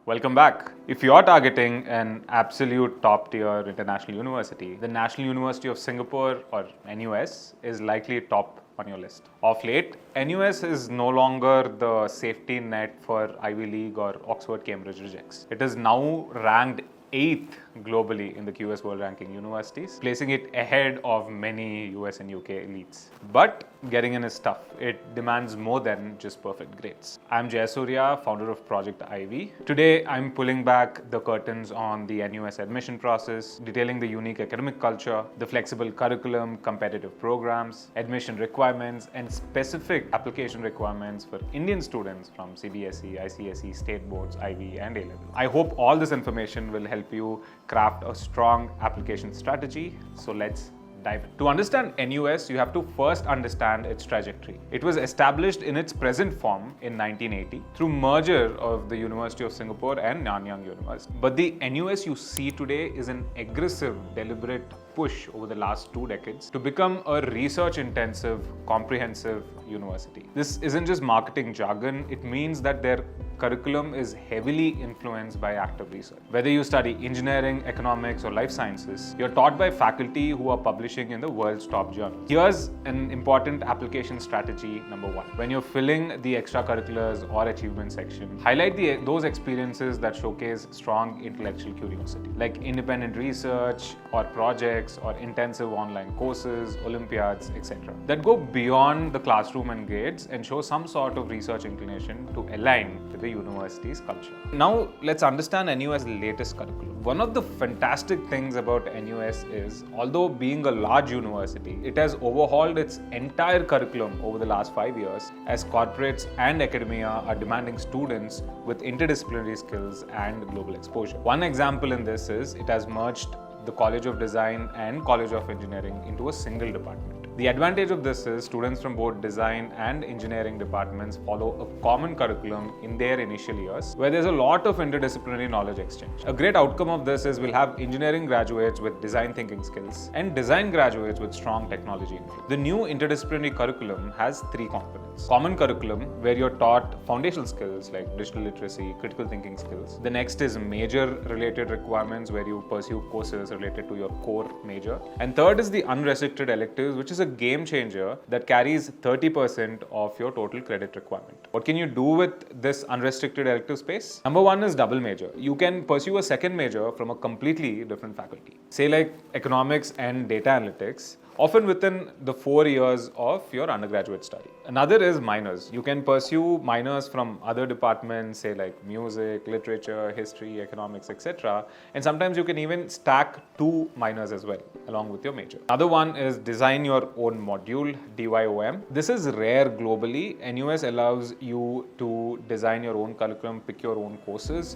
Welcome back. If you're targeting an absolute top tier international university, the National University of Singapore or NUS is likely top on your list. Of late, NUS is no longer the safety net for Ivy League or Oxford Cambridge rejects. It is now ranked 8th globally in the QS World Ranking universities, placing it ahead of many US and UK elites. But getting in is tough. It demands more than just perfect grades. I'm Jayasurya, founder of Project Ivy. Today, I'm pulling back the curtains on the NUS admission process, detailing the unique academic culture, the flexible curriculum, competitive programs, admission requirements, and specific application requirements for Indian students from CBSE, ICSE, state boards, Ivy, and A-level. I hope all this information will help you craft a strong application strategy. So let's dive in. To understand NUS, you have to first understand its trajectory. It was established in its present form in 1980 through merger of the University of Singapore and Nanyang University. But the NUS you see today is an aggressive, deliberate push over the last 2 decades to become a research-intensive, comprehensive university. This isn't just marketing jargon, it means that their curriculum is heavily influenced by active research. Whether you study engineering, economics, or life sciences, you're taught by faculty who are publishing in the world's top journals. Here's an important application strategy number 1. When you're filling the extracurriculars or achievement section, highlight those experiences that showcase strong intellectual curiosity, like independent research or projects or intensive online courses, Olympiads, etc. that go beyond the classroom and grades and show some sort of research inclination to align with the university's culture. Now, let's understand NUS's latest curriculum. One of the fantastic things about NUS is, although being a large university, it has overhauled its entire curriculum over the last 5 years as corporates and academia are demanding students with interdisciplinary skills and global exposure. One example in this is it has merged the College of Design and College of Engineering into a single department. The advantage of this is students from both design and engineering departments follow a common curriculum in their initial years, where there's a lot of interdisciplinary knowledge exchange. A great outcome of this is we'll have engineering graduates with design thinking skills and design graduates with strong technology influence. The new interdisciplinary curriculum has 3 components. Common curriculum, where you're taught foundational skills like digital literacy, critical thinking skills. The next is major related requirements, where you pursue courses related to your core major. And third is the unrestricted electives, which is a game changer that carries 30% of your total credit requirement. What can you do with this unrestricted elective space? Number 1 is double major. You can pursue a second major from a completely different faculty. Say like economics and data analytics, often within the 4 years of your undergraduate study. Another is minors. You can pursue minors from other departments, say like music, literature, history, economics, etc. And sometimes you can even stack 2 minors as well, along with your major. Another one is design your own module, DYOM. This is rare globally. NUS allows you to design your own curriculum, pick your own courses,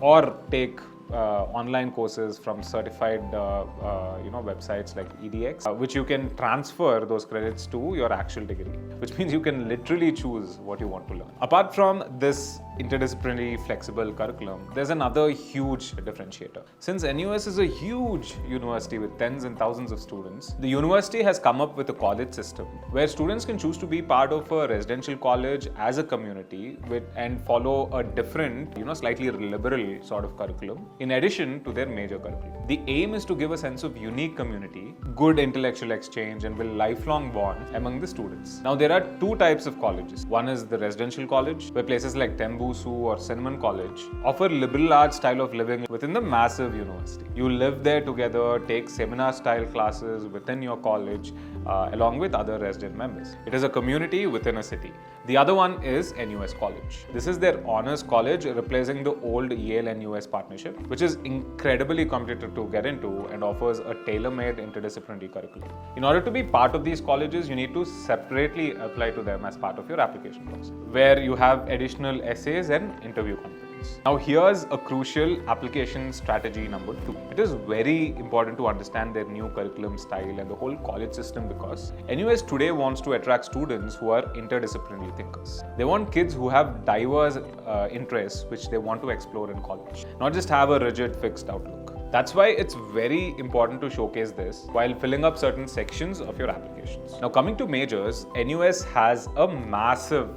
or take online courses from certified websites like EDX, which you can transfer those credits to your actual degree, which means you can literally choose what you want to learn. Apart from this interdisciplinary flexible curriculum, there's another huge differentiator. Since NUS is a huge university with tens and thousands of students, the university has come up with a college system where students can choose to be part of a residential college as a community and follow a different, slightly liberal sort of curriculum in addition to their major curriculum. The aim is to give a sense of unique community, good intellectual exchange, and build lifelong bond among the students. Now, there are 2 types of colleges. One is the residential college, where places like Tembusu or Cinnamon College offer liberal arts style of living within the massive university. You live there together, take seminar-style classes within your college, along with other resident members. It is a community within a city. The other one is NUS College. This is their honors college, replacing the old Yale-NUS partnership, which is incredibly competitive to get into and offers a tailor-made interdisciplinary curriculum. In order to be part of these colleges, you need to separately apply to them as part of your application process, where you have additional essays and interview components. Now, here's a crucial application strategy number 2. It is very important to understand their new curriculum style and the whole college system because NUS today wants to attract students who are interdisciplinary thinkers. They want kids who have diverse interests which they want to explore in college, not just have a rigid fixed outlook. That's why it's very important to showcase this while filling up certain sections of your applications. Now, coming to majors, NUS has a massive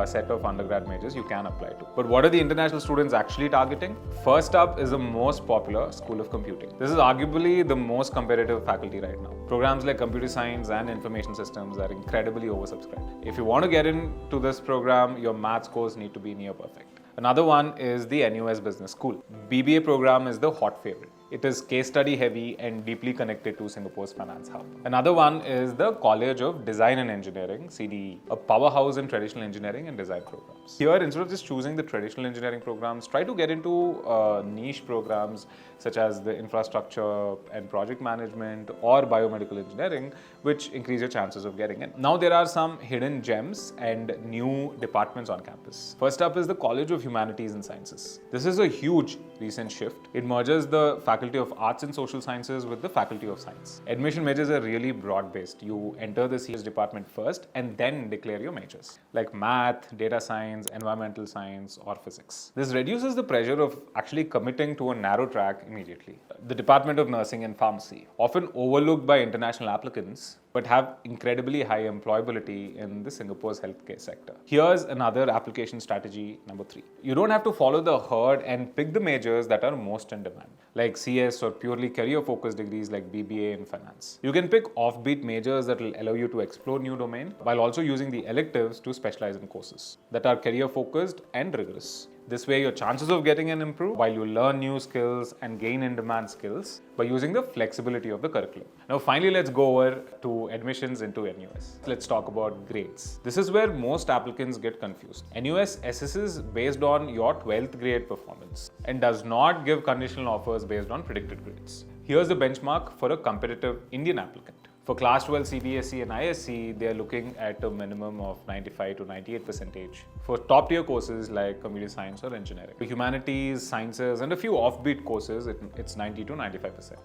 set of undergrad majors you can apply to. But what are the international students actually targeting? First up is the most popular School of Computing. This is arguably the most competitive faculty right now. Programs like computer science and information systems are incredibly oversubscribed. If you want to get into this program, your math scores need to be near perfect. Another one is the NUS Business School. BBA program is the hot favorite. It is case study heavy and deeply connected to Singapore's finance hub. Another one is the College of Design and Engineering, CDE, a powerhouse in traditional engineering and design programs. Here, instead of just choosing the traditional engineering programs, try to get into niche programs such as the infrastructure and project management or biomedical engineering, which increase your chances of getting in. Now, there are some hidden gems and new departments on campus. First up is the College of Humanities and Sciences. This is a huge recent shift. It merges the Faculty of Arts and Social Sciences with the Faculty of Science. Admission majors are really broad-based. You enter the CS department first and then declare your majors, like math, data science, environmental science, or physics. This reduces the pressure of actually committing to a narrow track immediately. The Department of Nursing and Pharmacy, often overlooked by international applicants, but have incredibly high employability in the Singapore's healthcare sector. Here's another application strategy, number 3. You don't have to follow the herd and pick the majors that are most in demand, like CS or purely career-focused degrees like BBA and finance. You can pick offbeat majors that will allow you to explore new domain while also using the electives to specialize in courses that are career-focused and rigorous. This way, your chances of getting in improve while you learn new skills and gain in-demand skills by using the flexibility of the curriculum. Now, finally, let's go over to admissions into NUS. Let's talk about grades. This is where most applicants get confused. NUS assesses based on your 12th grade performance and does not give conditional offers based on predicted grades. Here's the benchmark for a competitive Indian applicant. For Class 12 CBSE and ISC, they are looking at a minimum of 95 to 98%. For top tier courses like computer science or engineering. For humanities, sciences, and a few offbeat courses, it's 90 to 95%.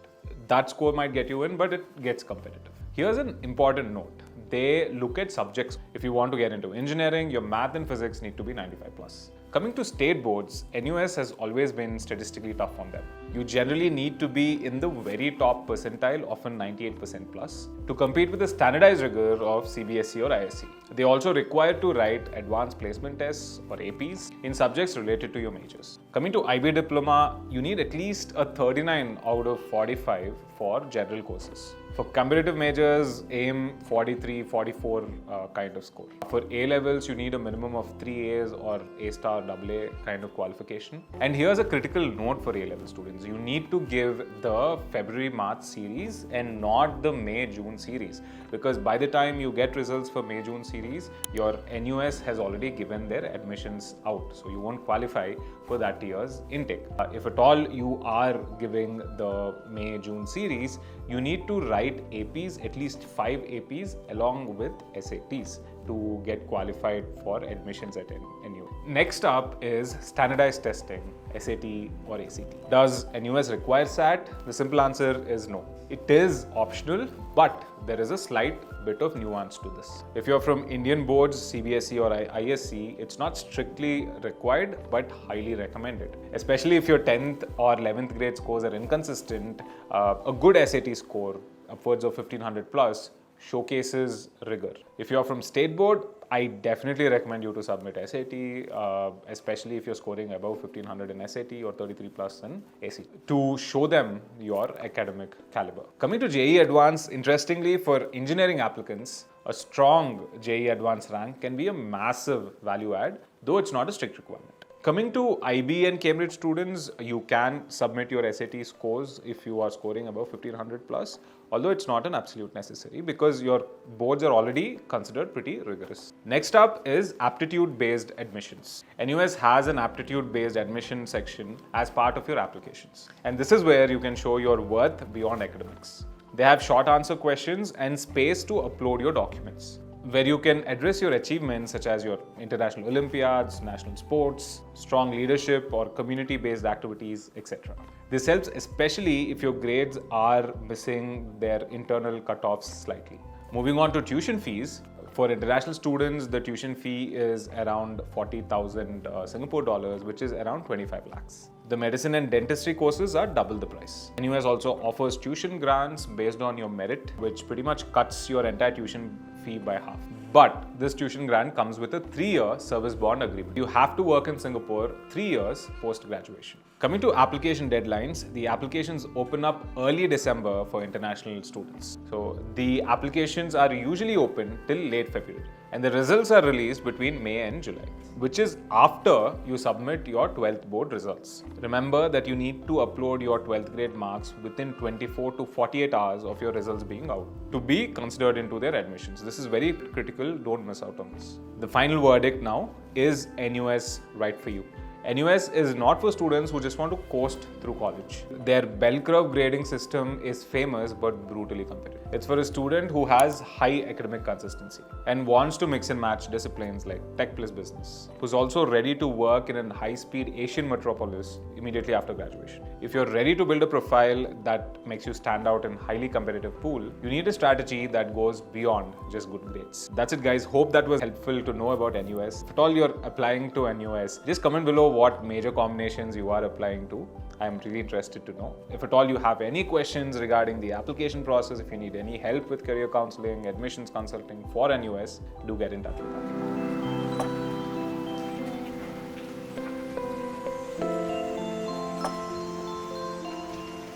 That score might get you in, but it gets competitive. Here's an important note. They look at subjects. If you want to get into engineering, your math and physics need to be 95 plus. Coming to state boards, NUS has always been statistically tough on them. You generally need to be in the very top percentile, often 98% plus, to compete with the standardized rigor of CBSE or ISC. They also require to write advanced placement tests or APs in subjects related to your majors. Coming to IB diploma, you need at least a 39 out of 45 for general courses. For competitive majors, aim 43, 44 kind of score. For A levels, you need a minimum of 3 A's or A star AA kind of qualification. And here's a critical note for A level students. You need to give the February-March series and not the May-June series, because by the time you get results for May-June series, your NUS has already given their admissions out. So you won't qualify for that year's intake. If at all you are giving the May-June series, you need to write APs, at least 5 APs along with SATs to get qualified for admissions at NUS. Next up is standardized testing, SAT or ACT. Does NUS require SAT? The simple answer is no. It is optional, but there is a slight bit of nuance to this. If you're from Indian boards, CBSE or ISC, it's not strictly required, but highly recommended. Especially if your 10th or 11th grade scores are inconsistent, a good SAT score, upwards of 1500 plus, showcases rigor. If you're from state board, I definitely recommend you to submit SAT, especially if you're scoring above 1500 in SAT or 33 plus in ACT, to show them your academic caliber. Coming to JEE Advanced, interestingly, for engineering applicants, a strong JEE Advanced rank can be a massive value add, though it's not a strict requirement. Coming to IB and Cambridge students, you can submit your SAT scores if you are scoring above 1500 plus, although it's not an absolute necessary because your boards are already considered pretty rigorous. Next up is aptitude-based admissions. NUS has an aptitude-based admission section as part of your applications. And this is where you can show your worth beyond academics. They have short answer questions and space to upload your documents, where you can address your achievements such as your international Olympiads, national sports, strong leadership or community-based activities, etc. This helps especially if your grades are missing their internal cutoffs slightly. Moving on to tuition fees. For international students, the tuition fee is around 40,000 Singapore dollars, which is around 25 lakhs. The medicine and dentistry courses are double the price. NUS also offers tuition grants based on your merit, which pretty much cuts your entire tuition fee by half. But this tuition grant comes with a 3-year service bond agreement. You have to work in Singapore 3 years post-graduation. Coming to application deadlines, the applications open up early December for international students. So the applications are usually open till late February. And the results are released between May and July, which is after you submit your 12th board results. Remember that you need to upload your 12th grade marks within 24 to 48 hours of your results being out to be considered into their admissions. This is very critical, don't miss out on this. The final verdict now, is NUS right for you? NUS is not for students who just want to coast through college. Their bell curve grading system is famous but brutally competitive. It's for a student who has high academic consistency and wants to mix and match disciplines like tech plus business, who's also ready to work in a high-speed Asian metropolis immediately after graduation. If you're ready to build a profile that makes you stand out in a highly competitive pool, you need a strategy that goes beyond just good grades. That's it, guys. Hope that was helpful to know about NUS. If at all you're applying to NUS, just comment below what major combinations you are applying to. I'm really interested to know. If at all you have any questions regarding the application process, if you need any help with career counseling, admissions consulting for NUS, do get in touch with us.